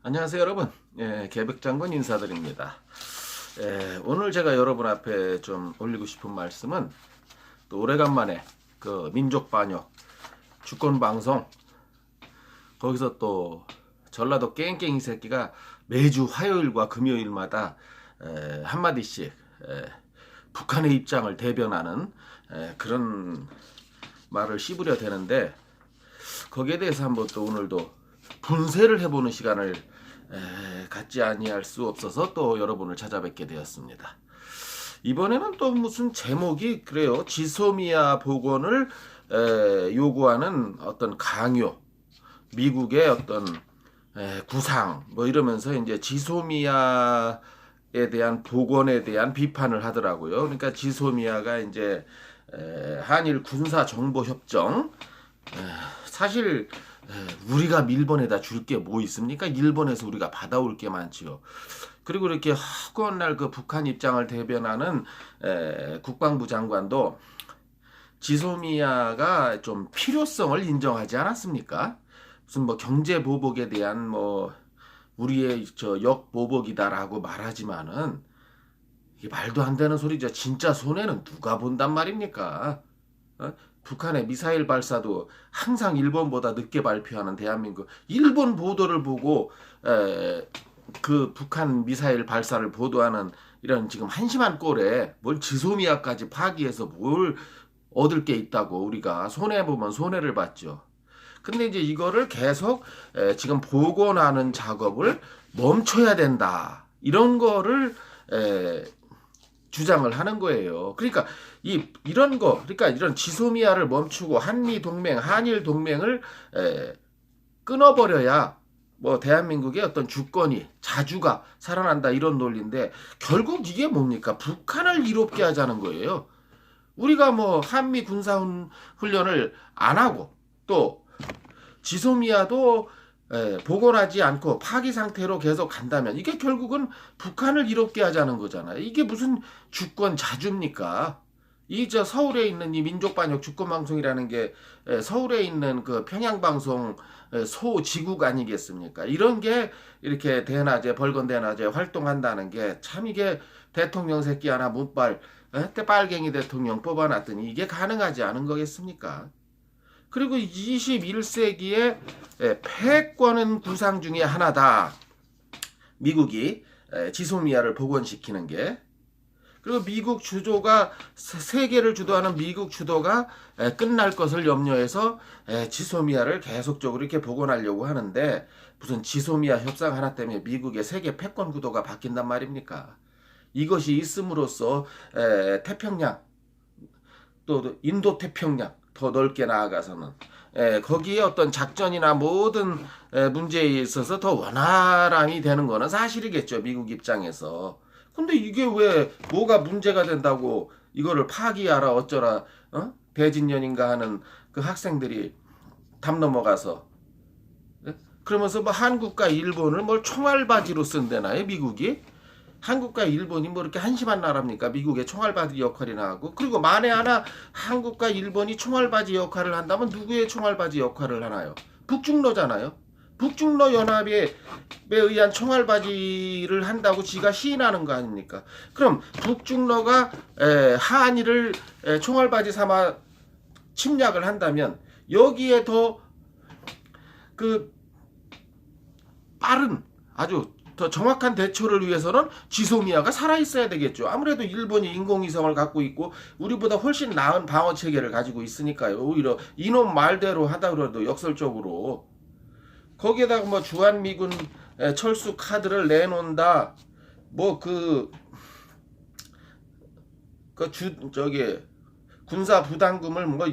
안녕하세요 여러분. 개백장군 인사드립니다. 오늘 제가 여러분 앞에 좀 올리고 싶은 말씀은 또 오래간만에 그 민족반역 주권방송, 거기서 또 전라도 깽깽이 새끼가 매주 화요일과 금요일마다 한마디씩 북한의 입장을 대변하는 그런 말을 씹으려 되는데, 거기에 대해서 한번 또 오늘도 분쇄를 해보는 시간을 갖지 아니할 수 없어서 또 여러분을 찾아뵙게 되었습니다. 이번에는 또 무슨 제목이 그래요. 지소미아 복원을 요구하는 어떤 강요, 미국의 어떤 구상 뭐 이러면서 이제 지소미아에 대한 복원에 대한 비판을 하더라고요. 그러니까 지소미아가 이제 한일 군사 정보 협정, 사실 우리가 일본에다 줄 게 뭐 있습니까? 일본에서 우리가 받아올 게 많지요. 그리고 이렇게 허구한 날 그 북한 입장을 대변하는 국방부 장관도 지소미아가 좀 필요성을 인정하지 않았습니까? 무슨 뭐 경제 보복에 대한 뭐 우리의 저 역보복이다라고 말하지만은 이게 말도 안 되는 소리죠. 진짜 손해는 누가 본단 말입니까? 북한의 미사일 발사도 항상 일본보다 늦게 발표하는 대한민국, 일본 보도를 보고 그 북한 미사일 발사를 보도하는 이런 지금 한심한 꼴에 뭘 지소미아까지 파기해서 뭘 얻을 게 있다고 우리가 손해보면 손해를 봤죠. 근데 이제 이거를 계속 지금 복원하는 작업을 멈춰야 된다, 이런 거를 주장을 하는 거예요. 그러니까 이런 거, 그러니까 이런 지소미아를 멈추고 한미 동맹, 한일 동맹을 끊어버려야 뭐 대한민국의 어떤 주권이, 자주가 살아난다, 이런 논리인데, 결국 이게 뭡니까? 북한을 이롭게 하자는 거예요. 우리가 뭐 한미 군사 훈련을 안 하고 또 지소미아도 복원하지 않고 파기 상태로 계속 간다면 이게 결국은 북한을 이롭게 하자는 거잖아요. 이게 무슨 주권 자주입니까? 이 저 서울에 있는 이 민족반역 주권방송이라는 게 서울에 있는 그 평양방송 소지국 아니겠습니까? 이런 게 이렇게 대낮에, 벌건 대낮에 활동한다는 게 참, 이게 대통령 새끼 하나 못발 빨갱이 대통령 뽑아놨더니 이게 가능하지 않은 거겠습니까? 그리고 21세기의 패권은 구상 중에 하나다, 미국이 지소미아를 복원시키는 게. 그리고 미국 주도가, 세계를 주도하는 미국 주도가 끝날 것을 염려해서 지소미아를 계속적으로 이렇게 복원하려고 하는데, 무슨 지소미아 협상 하나 때문에 미국의 세계 패권 구도가 바뀐단 말입니까? 이것이 있음으로써 태평양, 또 인도 태평양, 더 넓게 나아가서는 거기에 어떤 작전이나 모든 문제에 있어서 더 원활함이 되는 거는 사실이겠죠, 미국 입장에서. 근데 이게 왜 뭐가 문제가 된다고 이거를 파기하라 어쩌라, 대진년인가 하는 그 학생들이 담 넘어가서 그러면서 뭐 한국과 일본을 뭘 총알바지로 쓴대나요, 미국이? 한국과 일본이 뭐 이렇게 한심한 나라입니까? 미국의 총알바지 역할이나 하고. 그리고 만에 하나 한국과 일본이 총알바지 역할을 한다면 누구의 총알바지 역할을 하나요? 북중러잖아요. 북중러 연합에 의한 총알바지를 한다고 지가 시인하는 거 아닙니까? 그럼 북중러가 한일을 총알바지 삼아 침략을 한다면 여기에 더 그 빠른, 아주 더 정확한 대처를 위해서는 지소미아가 살아있어야 되겠죠. 아무래도 일본이 인공위성을 갖고 있고 우리보다 훨씬 나은 방어 체계를 가지고 있으니까요. 오히려 이놈 말대로 하다 그래도 역설적으로 거기에다가 뭐 주한미군 철수 카드를 내놓는다, 뭐 저기 군사 부담금을 뭐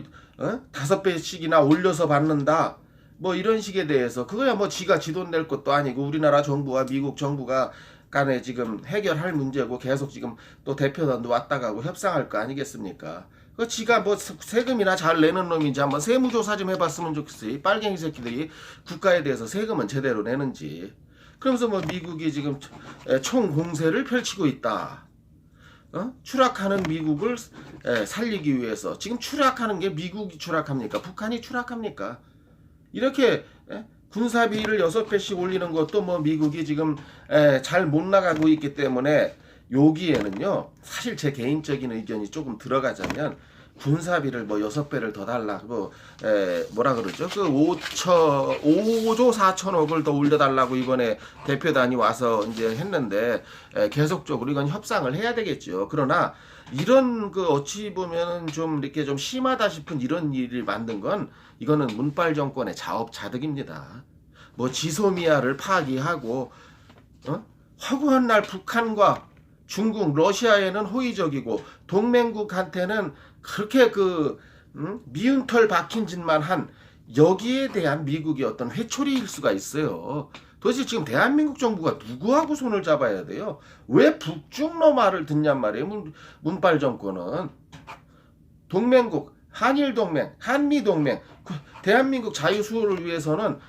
5배씩이나 올려서 받는다, 뭐 이런 식에 대해서, 그거야 뭐 지가 지돈 낼 것도 아니고 우리나라 정부와 미국 정부가 간에 지금 해결할 문제고, 계속 지금 또 대표단도 왔다 가고 협상할 거 아니겠습니까? 그 지가 뭐 세금이나 잘 내는 놈인지 한번 세무조사 좀 해봤으면 좋겠어요. 이 빨갱이 새끼들이 국가에 대해서 세금은 제대로 내는지. 그러면서 뭐 미국이 지금 총공세를 펼치고 있다. 추락하는 미국을 살리기 위해서. 지금 추락하는 게 미국이 추락합니까? 북한이 추락합니까? 이렇게 군사비를 6배씩 올리는 것도 뭐 미국이 지금 잘 못 나가고 있기 때문에 여기에는요 사실 제 개인적인 의견이 조금 들어가자면 군사비를 뭐 6배를 더 달라고 뭐라 그러죠? 그 5조 4천억을 더 올려달라고 이번에 대표단이 와서 이제 했는데 계속적으로 이건 협상을 해야 되겠죠. 그러나 이런 그 어찌 보면은 좀 이렇게 좀 심하다 싶은 이런 일을 만든 건 이거는 문빨 정권의 자업자득입니다. 뭐 지소미아를 파기하고 허구한 날 북한과 중국, 러시아에는 호의적이고 동맹국한테는 그렇게 미운 털 박힌 짓만 한 여기에 대한 미국의 어떤 회초리일 수가 있어요. 도대체 지금 대한민국 정부가 누구하고 손을 잡아야 돼요? 왜 북중러 말을 듣냔 말이에요. 문빨 정권은 동맹국, 한일동맹, 한미동맹, 대한민국 자유수호를 위해서는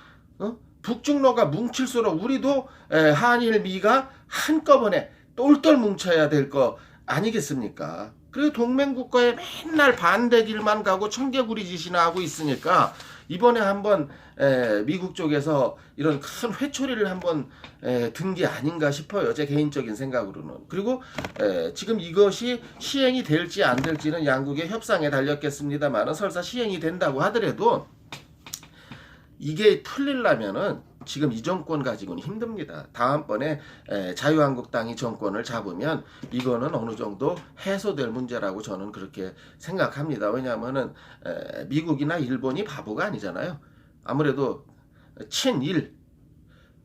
북중러가 뭉칠수록 우리도 한일미가 한꺼번에 똘똘 뭉쳐야 될 거 아니겠습니까? 그리고 동맹국가에 맨날 반대길만 가고 청개구리짓이나 하고 있으니까 이번에 한번 미국 쪽에서 이런 큰 회초리를 한번 든 게 아닌가 싶어요. 제 개인적인 생각으로는. 그리고 지금 이것이 시행이 될지 안 될지는 양국의 협상에 달렸겠습니다만 설사 시행이 된다고 하더라도 이게 풀리려면은 지금 이 정권 가지고는 힘듭니다. 다음번에 자유한국당이 정권을 잡으면 이거는 어느 정도 해소될 문제라고 저는 그렇게 생각합니다. 왜냐하면은 미국이나 일본이 바보가 아니잖아요. 아무래도 친일,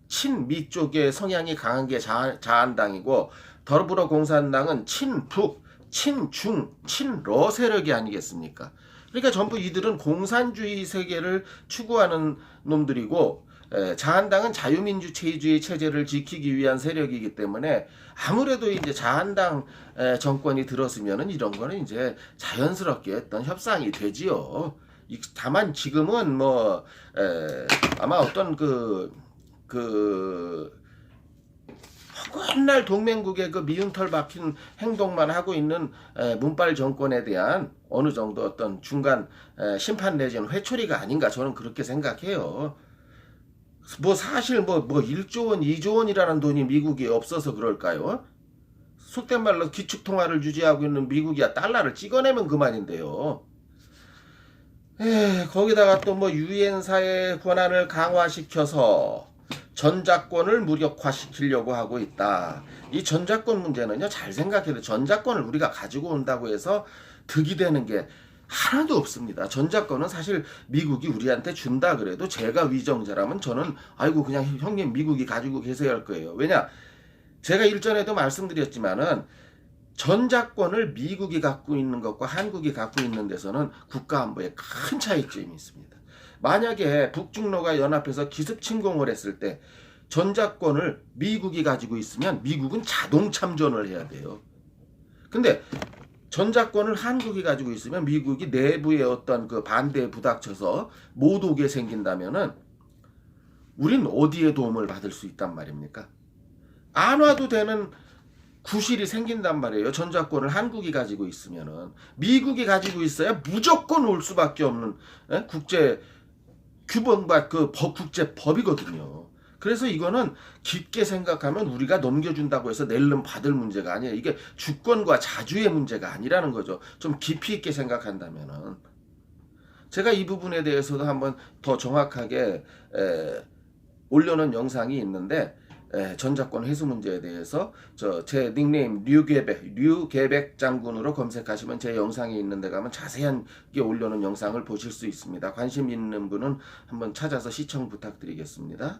친미 쪽의 성향이 강한 게 자한당이고 더불어공산당은 친북, 친중, 친러 세력이 아니겠습니까? 그러니까 전부 이들은 공산주의 세계를 추구하는 놈들이고 자한당은 자유민주주의 체제를 지키기 위한 세력이기 때문에 아무래도 이제 자한당 정권이 들었으면은 이런 거는 이제 자연스럽게 어떤 협상이 되지요. 다만 지금은 뭐 아마 어떤 맨날 동맹국의 그 미운 털 박힌 행동만 하고 있는 문빨 정권에 대한 어느 정도 어떤 중간 심판 내지는 회초리가 아닌가 저는 그렇게 생각해요. 뭐 사실 뭐 1조 원, 2조 원이라는 돈이 미국에 없어서 그럴까요? 속된 말로 기축통화를 유지하고 있는 미국이야 달러를 찍어내면 그만인데요. 거기다가 또 뭐 유엔사의 권한을 강화시켜서 전자권을 무력화시키려고 하고 있다. 이 전자권 문제는요, 잘 생각해도 전자권을 우리가 가지고 온다고 해서 득이 되는 게 하나도 없습니다. 전자권은 사실 미국이 우리한테 준다 그래도 제가 위정자라면 저는 아이고 그냥 형님 미국이 가지고 계세요 할 거예요. 왜냐? 제가 일전에도 말씀드렸지만은 전자권을 미국이 갖고 있는 것과 한국이 갖고 있는 데서는 국가 안보에 큰 차이점이 있습니다. 만약에 북중러가 연합해서 기습 침공을 했을 때 전자권을 미국이 가지고 있으면 미국은 자동 참전을 해야 돼요. 근데 전자권을 한국이 가지고 있으면 미국이 내부의 어떤 그 반대에 부닥쳐서 못 오게 생긴다면은 우린 어디에 도움을 받을 수 있단 말입니까? 안 와도 되는 구실이 생긴단 말이에요. 전자권을 한국이 가지고 있으면은 미국이 가지고 있어야 무조건 올 수밖에 없는 국제 규범과 국제 법이거든요. 그래서 이거는 깊게 생각하면 우리가 넘겨준다고 해서 낼름 받을 문제가 아니에요. 이게 주권과 자주의 문제가 아니라는 거죠. 좀 깊이 있게 생각한다면은. 제가 이 부분에 대해서도 한번 더 정확하게 올려놓은 영상이 있는데 전자권 회수 문제에 대해서 제 닉네임 류계백 장군으로 검색하시면 제 영상이 있는데 가면 자세하게 올려놓은 영상을 보실 수 있습니다. 관심 있는 분은 한번 찾아서 시청 부탁드리겠습니다.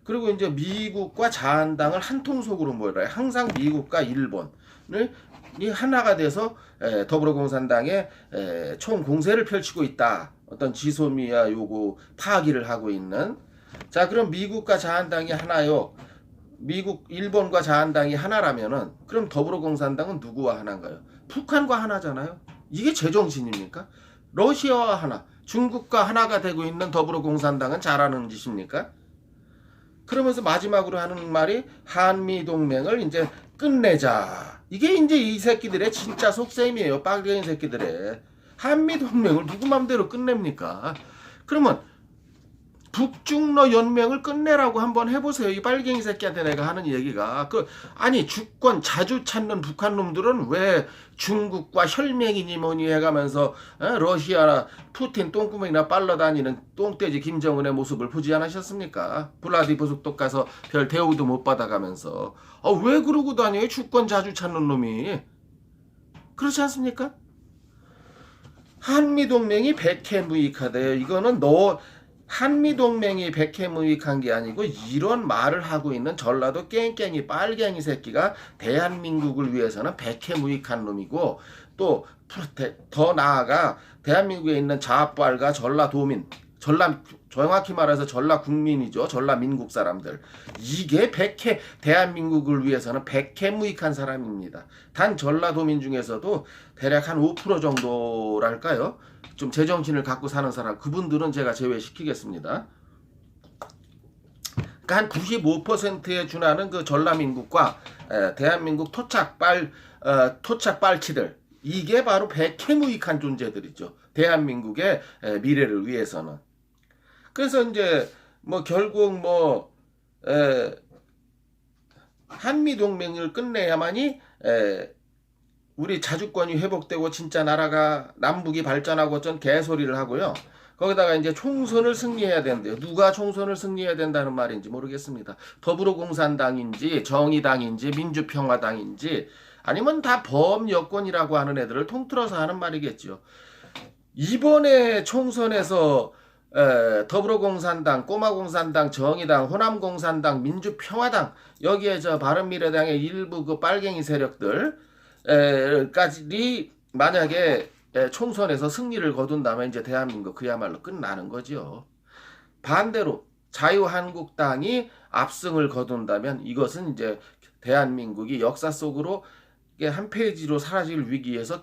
그리고 이제 미국과 자한당을 한 통속으로 모여라. 항상 미국과 일본을 이 하나가 돼서 더불어공산당에 총 공세를 펼치고 있다. 어떤 지소미아 요구 파기를 하고 있는. 자, 그럼 미국과 자한당이 하나요. 미국, 일본과 자한당이 하나라면은 그럼 더불어공산당은 누구와 하나인가요? 북한과 하나잖아요. 이게 제정신입니까? 러시아와 하나, 중국과 하나가 되고 있는 더불어공산당은 잘하는 짓입니까? 그러면서 마지막으로 하는 말이 한미동맹을 이제 끝내자. 이게 이제 이 새끼들의 진짜 속셈이에요. 빨갱이 새끼들의. 한미동맹을 누구 맘대로 끝냅니까? 그러면 북중러 연맹을 끝내라고 한번 해보세요. 이 빨갱이 새끼한테 내가 하는 얘기가. 아니, 주권 자주 찾는 북한 놈들은 왜 중국과 혈맹이니 뭐니 해가면서 러시아나 푸틴 똥구멍이나 빨러다니는 똥돼지 김정은의 모습을 보지 않으셨습니까? 블라디보스톡 가서 별 대우도 못 받아가면서. 왜 그러고 다녀요? 주권 자주 찾는 놈이. 그렇지 않습니까? 한미동맹이 백해무익하대요. 이거는 한미동맹이 백해무익한 게 아니고 이런 말을 하고 있는 전라도 깽깽이 빨갱이 새끼가 대한민국을 위해서는 백해무익한 놈이고, 또 더 나아가 대한민국에 있는 자빨과 전라도민, 정확히 말해서 전라국민이죠. 전라민국 사람들. 이게 대한민국을 위해서는 백해무익한 사람입니다. 단 전라도민 중에서도 대략 한 5% 정도랄까요? 좀 제정신을 갖고 사는 사람, 그분들은 제가 제외시키겠습니다. 그러니까 한 95%에 준하는 그 전라민국과 대한민국 토착빨치들, 이게 바로 백해무익한 존재들이죠. 대한민국의 미래를 위해서는. 그래서 이제 뭐 결국 한미동맹을 끝내야만이 우리 자주권이 회복되고 진짜 나라가 남북이 발전하고 어쩐 개소리를 하고요. 거기다가 이제 총선을 승리해야 된대요. 누가 총선을 승리해야 된다는 말인지 모르겠습니다. 더불어공산당인지 정의당인지 민주평화당인지 아니면 다 범여권이라고 하는 애들을 통틀어서 하는 말이겠죠. 이번에 총선에서 더불어공산당, 꼬마공산당, 정의당, 호남공산당, 민주평화당, 여기에 바른미래당의 일부 그 빨갱이 세력들 까지 만약에 총선에서 승리를 거둔다면 이제 대한민국 그야말로 끝나는 거죠. 반대로 자유한국당이 압승을 거둔다면 이것은 이제 대한민국이 역사 속으로 한 페이지로 사라질 위기에서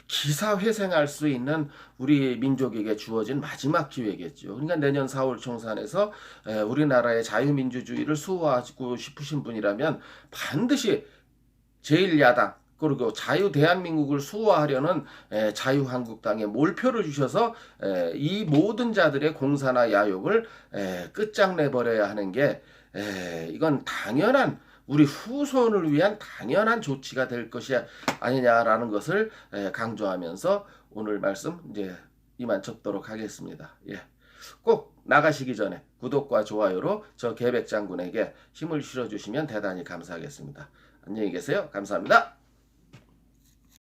기사회생할 수 있는 우리 민족에게 주어진 마지막 기회겠죠. 그러니까 내년 4월 총선에서 우리나라의 자유민주주의를 수호하고 싶으신 분이라면 반드시 제1야당 그리고 자유대한민국을 수호하려는 자유한국당에 몰표를 주셔서 이 모든 자들의 공사나 야욕을 끝장내버려야 하는 게 이건 당연한 우리 후손을 위한 당연한 조치가 될 것이 아니냐라는 것을 강조하면서 오늘 말씀 이제 이만 접도록 하겠습니다. 예. 꼭 나가시기 전에 구독과 좋아요로 저 계백장군에게 힘을 실어주시면 대단히 감사하겠습니다. 안녕히 계세요. 감사합니다.